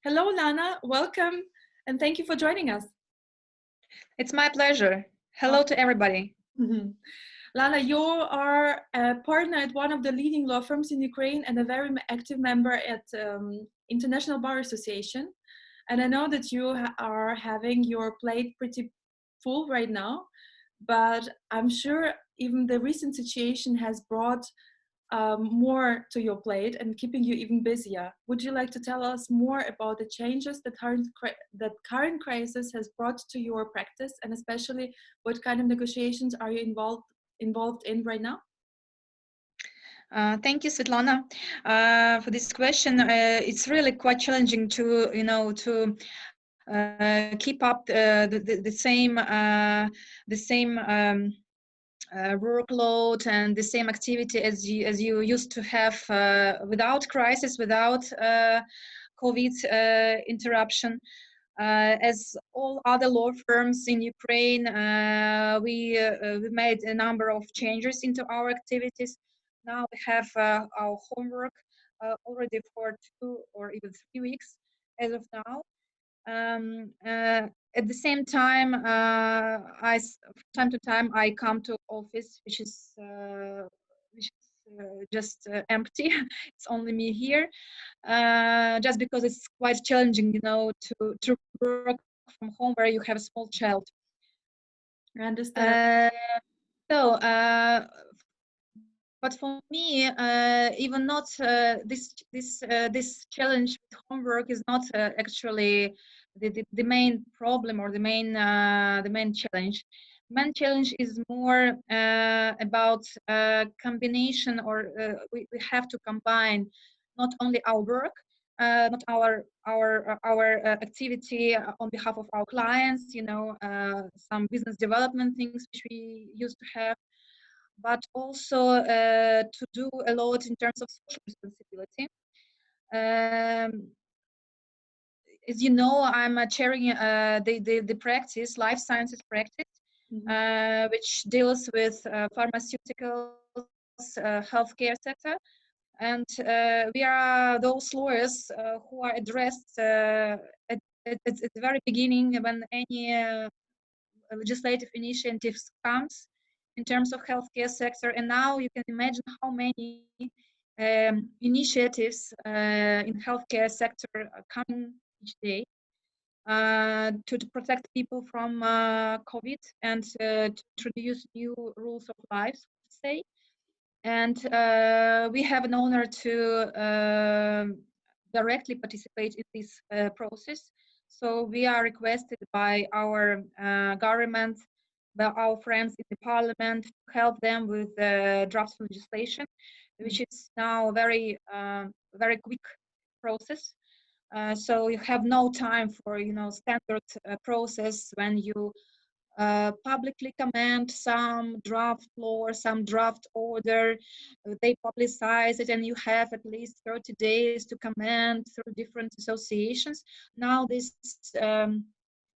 Hello, Lana. Welcome, and thank you for joining us. It's my pleasure. Uh, Hello to everybody. mhm. Lana, you are a partner at one of the leading law firms in Ukraine and a very active member at International Bar Association. And I know that you are having your plate pretty full right now, but I'm sure even the recent situation has brought more to your plate and keeping you even busier. Would you like to tell us more about the changes that current crisis has brought to your practice, and especially what kind of negotiations are you involved in right now? Thank you, Svetlana, for this question. It's really quite challenging to, keep up the same workload and the same activity as you used to have without crisis, without COVID interruption. As all other law firms in Ukraine, we made a number of changes into our activities. Now we have our homework already for 2 or even 3 weeks as of now. At the same time, from time to time, I come to office, which is just empty. It's only me here, just because it's quite challenging, to work from home where you have a small child. I understand. Uh, so, but for me, even not this challenge with homework is not actually the main problem or the main challenge. The main challenge is more about combination, or we have to combine not only our work, not our activity on behalf of our clients, some business development things which we used to have, but also to do a lot in terms of social responsibility. Um, as you know, I'm chairing the practice, life sciences practice, which deals with pharmaceuticals, healthcare sector. And we are those lawyers who are addressed at the very beginning when any legislative initiatives comes in terms of healthcare sector. And now you can imagine how many initiatives in healthcare sector are coming each day to protect people from COVID and to introduce new rules of life, so to say. And we have an honor to directly participate in this process. So we are requested by our government, by our friends in the parliament, to help them with the draft legislation, which is now a very quick process. So you have no time for standard process when you publicly comment some draft law or some draft order. They publicize it and you have at least 30 days to comment through different associations. Now this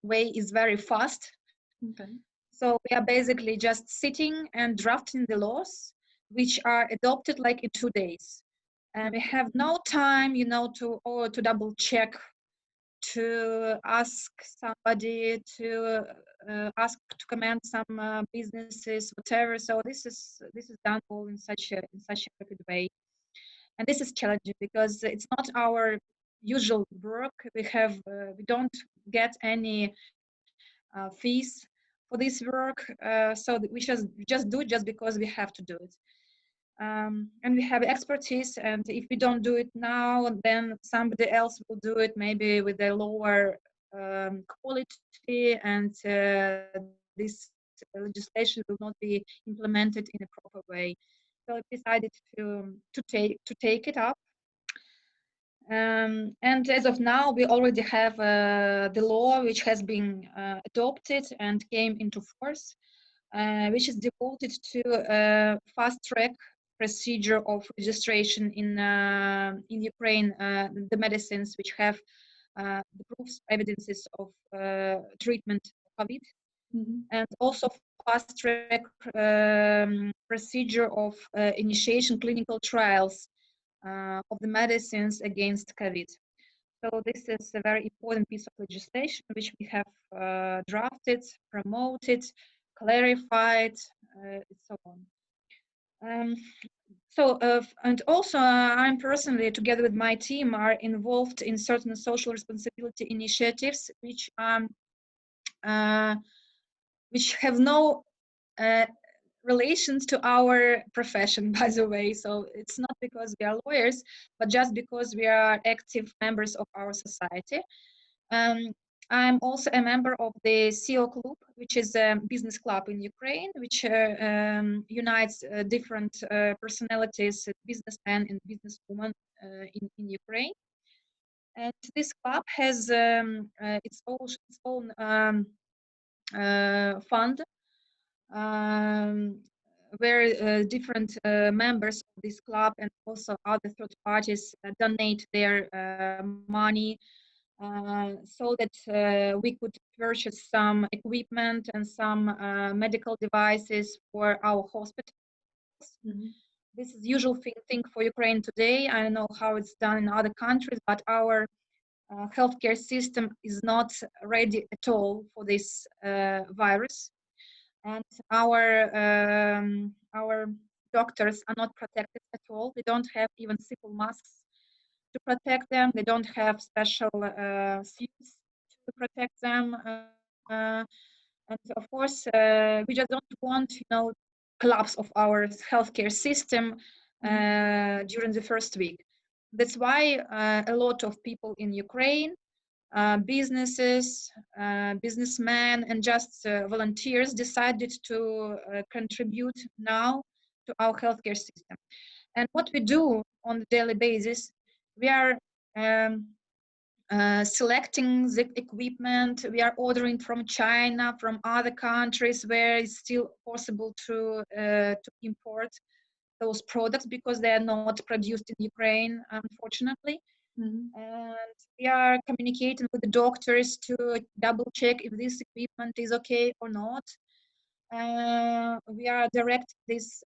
way is very fast. Okay. So we are basically just sitting and drafting the laws, which are adopted like in 2 days. And we have no time, to double check, to ask somebody, to ask to comment some businesses, whatever. So this is done all in such a rapid way, and this is challenging because it's not our usual work. We don't get any fees for this work, so we just do it just because we have to do it. And we have expertise, and if we don't do it now, then somebody else will do it, maybe with a lower quality, and this legislation will not be implemented in a proper way. So I decided to take it up. And as of now, we already have the law which has been adopted and came into force, which is devoted to fast track procedure of registration in Ukraine, the medicines which have the proofs, evidences of treatment of COVID, and also fast track procedure of initiation clinical trials of the medicines against COVID. So this is a very important piece of legislation which we have drafted, promoted, clarified, and so on. And also I'm personally, together with my team, are involved in certain social responsibility initiatives which have no relations to our profession, by the way. So it's not because we are lawyers, but just because we are active members of our society. Um, I'm also a member of the CEO Club, which is a business club in Ukraine, which unites different personalities, businessmen and businesswomen in Ukraine. And this club has its own fund um, where different members of this club and also other third parties donate their money so that we could purchase some equipment and some medical devices for our hospitals. Mm-hmm. This is usual thing for Ukraine today. I don't know how it's done in other countries, but our healthcare system is not ready at all for this virus, and our doctors are not protected at all. They don't have even simple masks to protect them. They don't have special suits to protect them. And of course, we just don't want, collapse of our healthcare system during the first week. That's why a lot of people in Ukraine, businesses, businessmen, and just volunteers decided to contribute now to our healthcare system. And what we do on a daily basis, we are selecting the equipment. We are ordering from China, from other countries where it's still possible to import those products because they are not produced in Ukraine, unfortunately. Mm-hmm. And we are communicating with the doctors to double check if this equipment is okay or not. We are directing this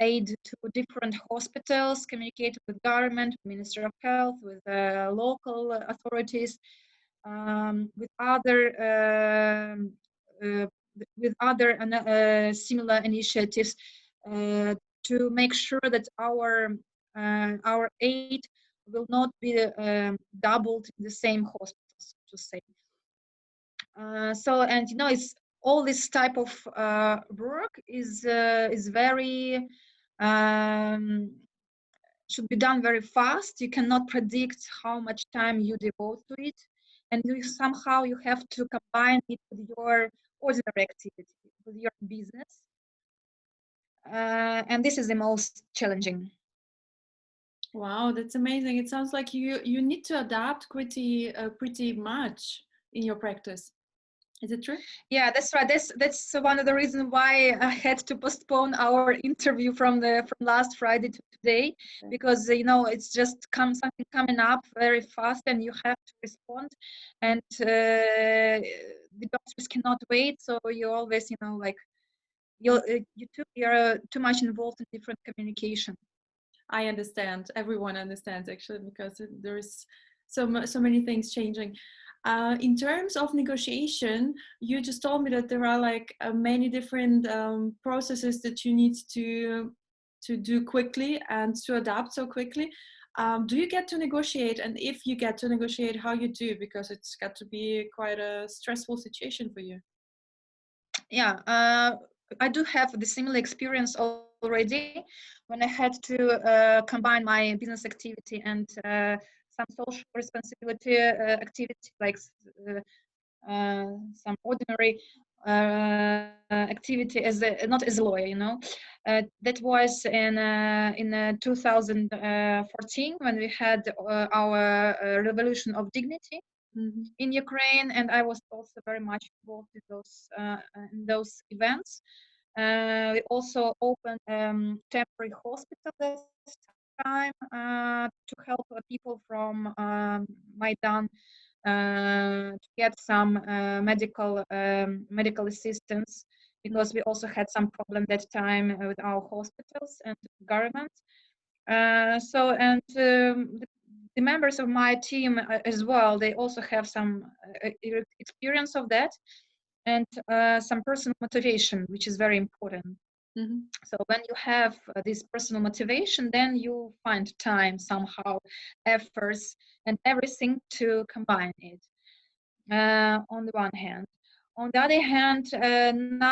aid to different hospitals, communicate with government, Ministry of Health, with local authorities, with other similar initiatives to make sure that our aid will not be doubled in the same hospitals, to say. And it's all this type of work is very um, should be done very fast. You cannot predict how much time you devote to it, and somehow you have to combine it with your ordinary activity, with your business, and this is the most challenging. Wow, that's amazing. It sounds like you need to adapt pretty much in your practice. Is it true? Yeah, that's right. That's one of the reasons why I had to postpone our interview from last Friday to today, because it's just something coming up very fast, and you have to respond, and the doctors cannot wait. So you always, like you're too much involved in different communication. I understand. Everyone understands actually because there's so many things changing. In terms of negotiation, you just told me that there are like many different processes that you need to do quickly and to adapt so quickly. Do you get to negotiate? And if you get to negotiate, how you do? Because it's got to be quite a stressful situation for you. Yeah, I do have the similar experience already when I had to combine my business activity and some social responsibility activity, like some ordinary activity not as a lawyer. That was in 2014 when we had our Revolution of Dignity. Mm-hmm. In Ukraine, and I was also very much involved in those events. We also opened temporary hospital this time to help people from Maidan to get some medical assistance, because we also had some problem that time with our hospitals and government. The the members of my team as well, they also have some experience of that, and some personal motivation, which is very important. Mm-hmm. So when you have this personal motivation, then you find time somehow, efforts, and everything to combine it. On the one hand. On the other hand,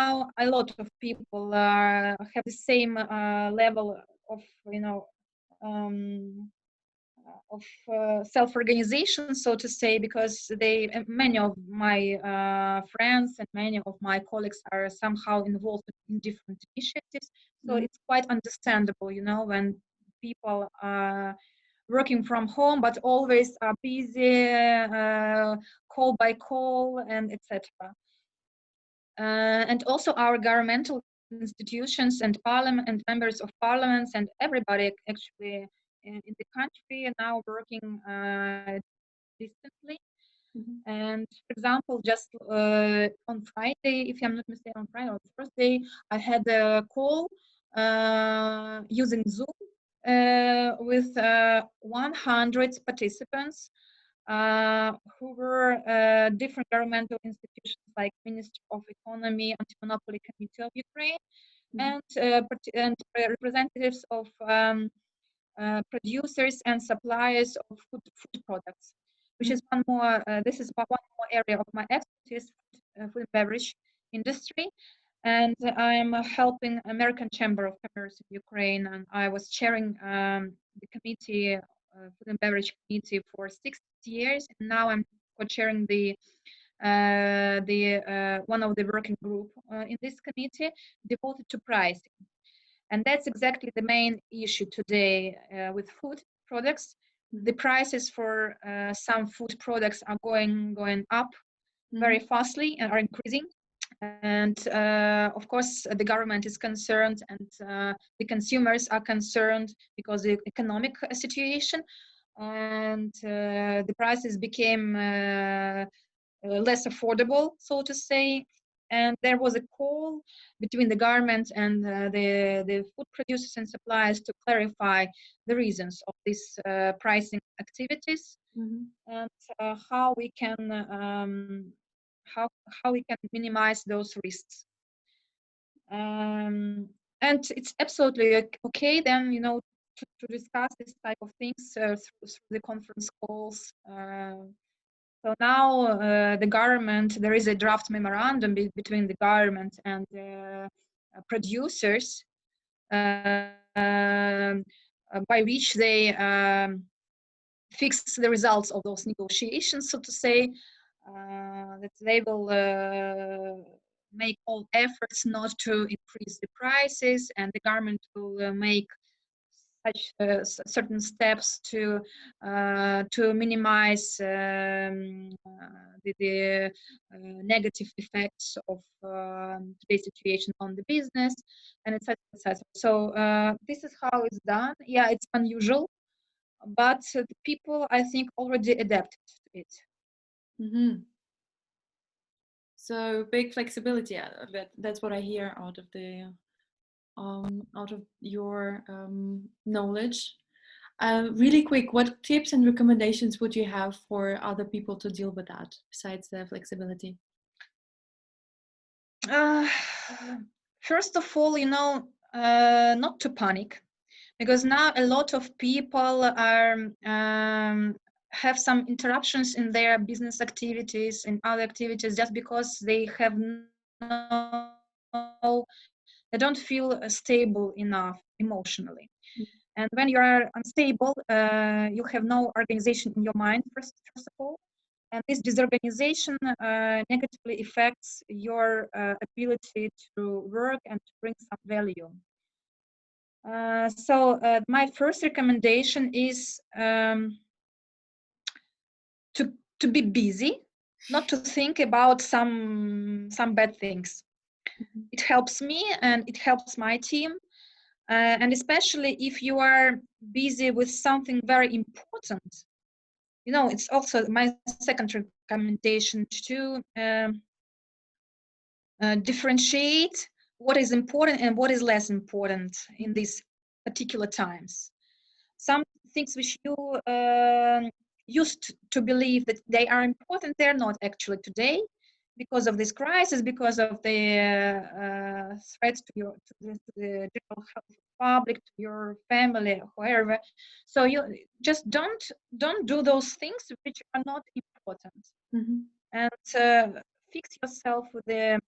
now a lot of people have the same level of, um, of self-organization, so to say, because many of my friends and many of my colleagues are somehow involved in different initiatives. So Mm-hmm. it's quite understandable, when people are working from home, but always are busy, call by call, and etc. And also our governmental institutions and parliament and members of parliaments and everybody actually in the country are now working distantly. Mm-hmm. And for example, just on Friday, if I'm not mistaken, on Friday or Thursday, I had a call using Zoom with 100 participants who were different governmental institutions like Ministry of Economy, Anti-Monopoly Committee of Ukraine, Mm-hmm. and representatives of producers and suppliers of food products, which is one more. This is one more area of my expertise, food and beverage industry, and I'm helping American Chamber of Commerce in Ukraine, and I was chairing the committee, food and beverage committee, for 6 years, and now I'm co-chairing the one of the working group in this committee devoted to pricing. And that's exactly the main issue today with food products. The prices for some food products are going up very fastly and are increasing. And of course, the government is concerned, and the consumers are concerned because of the economic situation, and the prices became less affordable, so to say. And there was a call between the government and the food producers and suppliers to clarify the reasons of these pricing activities, Mm-hmm. and how we can how we can minimize those risks. And it's absolutely okay then, to discuss this type of things through the conference calls. So now the government, there is a draft memorandum between the government and producers, by which they fix the results of those negotiations, so to say, that they will make all efforts not to increase the prices, and the government will make such certain steps to minimize the negative effects of today's situation on the business, and etc. etc. So this is how it's done. Yeah, it's unusual, but the people, I think, already adapted to it. Mm-hmm. So big flexibility. That's what I hear out of your knowledge. Really quick, what tips and recommendations would you have for other people to deal with that besides the flexibility? Uh, First of all, not to panic, because now a lot of people are have some interruptions in their business activities and other activities just because they have they don't feel stable enough emotionally. And when you are unstable, you have no organization in your mind, first of all. And this disorganization negatively affects your ability to work and to bring some value. So my first recommendation is to be busy, not to think about some bad things. It helps me and it helps my team. And especially if you are busy with something very important, it's also my second recommendation to differentiate what is important and what is less important in these particular times. Some things which you used to believe that they are important, they're not actually today, because of this crisis, because of the threats to the general health of the public, to your family, whoever. So you just don't do those things which are not important, and fix yourself with the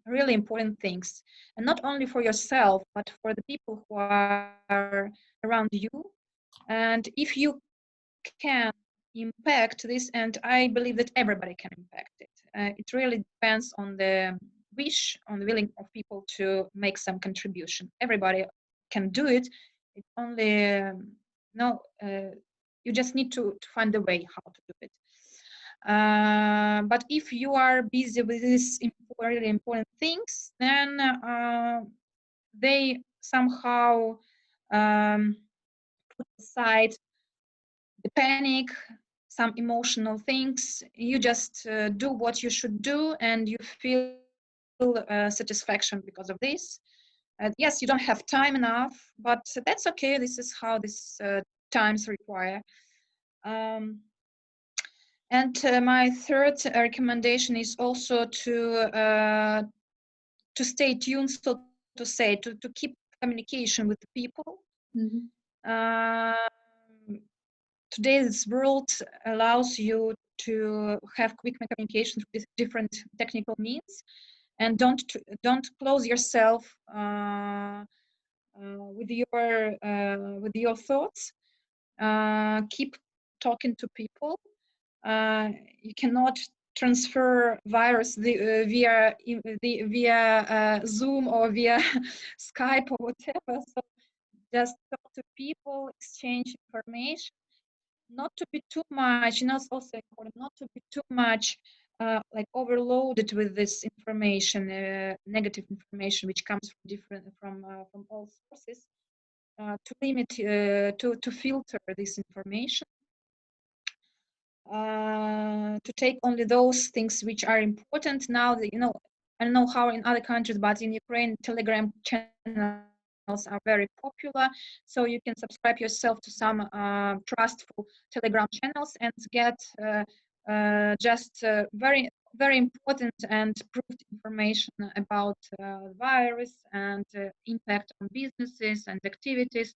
really important things, and not only for yourself, but for the people who are around you. And if you can impact this, and I believe that everybody can impact it, it really depends on the wish, on the willing of people to make some contribution. Everybody can do it. It only no you just need to find a way how to do it. But if you are busy with these really important things, then they somehow put aside the panic, some emotional things. You just do what you should do, and you feel satisfaction because of this. Yes, you don't have time enough, but that's okay. This is how these times require. And my third recommendation is also to stay tuned, so to say, to keep communication with the people. Today's world allows you to have quick communication with different technical means, and don't close yourself with your thoughts. Keep talking to people. You cannot transfer virus via Zoom or via Skype or whatever. So just talk to people, exchange information, not to be too much. You know, it's also important not to be too much like overloaded with this information, negative information, which comes from all sources. To limit, to filter this information. To take only those things which are important. Now, you know, I don't know how in other countries, but in Ukraine, Telegram channels are very popular. So you can subscribe yourself to some trustful Telegram channels and get just very important and proved information about the virus and impact on businesses and activities.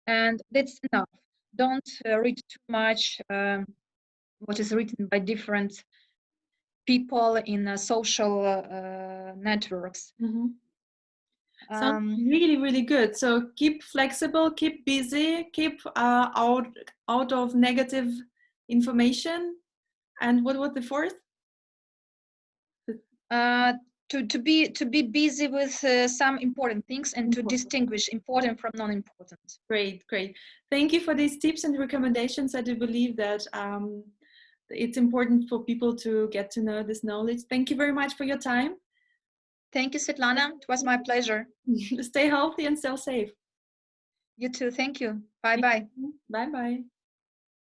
And that's enough. Don't read too much what is written by different people in social networks. Sounds really, really good. So keep flexible, keep busy, keep out of negative information. And what was the fourth? To be busy with some important things, and to distinguish important from non-important. Great, great. Thank you for these tips and recommendations. I do believe that it's important for people to get to know this knowledge. Thank you very much for your time. Thank you, Svetlana. It was my pleasure. Stay healthy and stay safe. You too. Thank you. Bye-bye. Bye-bye.